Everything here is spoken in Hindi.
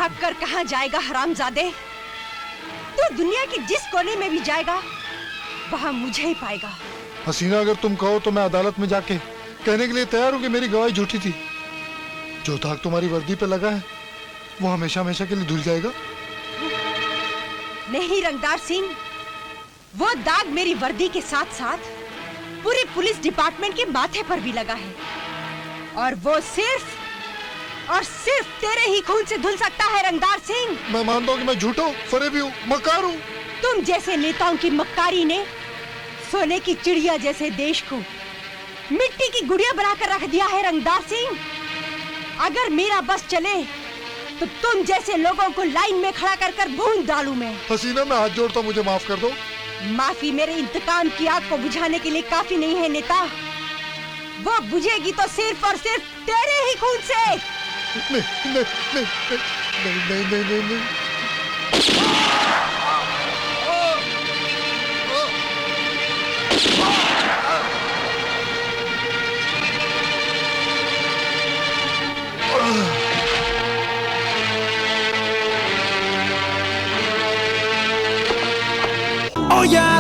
भागकर कहाँ जाएगा हरामजादे? तू दुनिया के जिस कोने में भी जाएगा वहाँ मुझे ही पाएगा। हसीना, अगर तुम कहो तो मैं अदालत में जाके कहने के लिए तैयार हूँ कि मेरी गवाही झूठी थी। जो दाग तुम्हारी वर्दी पे लगा है वो हमेशा हमेशा के लिए धुल जाएगा। नहीं रंगदार सिंह, वो दाग मेरी वर्दी के साथ साथ पूरे पुलिस डिपार्टमेंट के माथे पर भी लगा है, और वो सिर्फ और सिर्फ तेरे ही खून से धुल सकता है रंगदार सिंह। मैं मानता हूँ कि मैं झूठा हूँ, फरेबी हूँ, मक्कार हूँ। तुम जैसे नेताओं की मक्कारी ने सोने की चिड़िया जैसे देश को मिट्टी की गुड़िया बनाकर रख दिया है रंगदार सिंह। अगर मेरा बस चले तो तुम जैसे लोगों को लाइन में खड़ा कर कर भून डालूं मैं। हसीना, मैं हाथ जोड़ता हूँ, मुझे माफ कर दो। माफी मेरे इंतकाम की आग को बुझाने के लिए काफी नहीं है नेता। वो बुझेगी तो सिर्फ और सिर्फ तेरे ही खून से। नहीं नहीं नहीं नहीं नहीं नहीं नहीं, Oh yeah,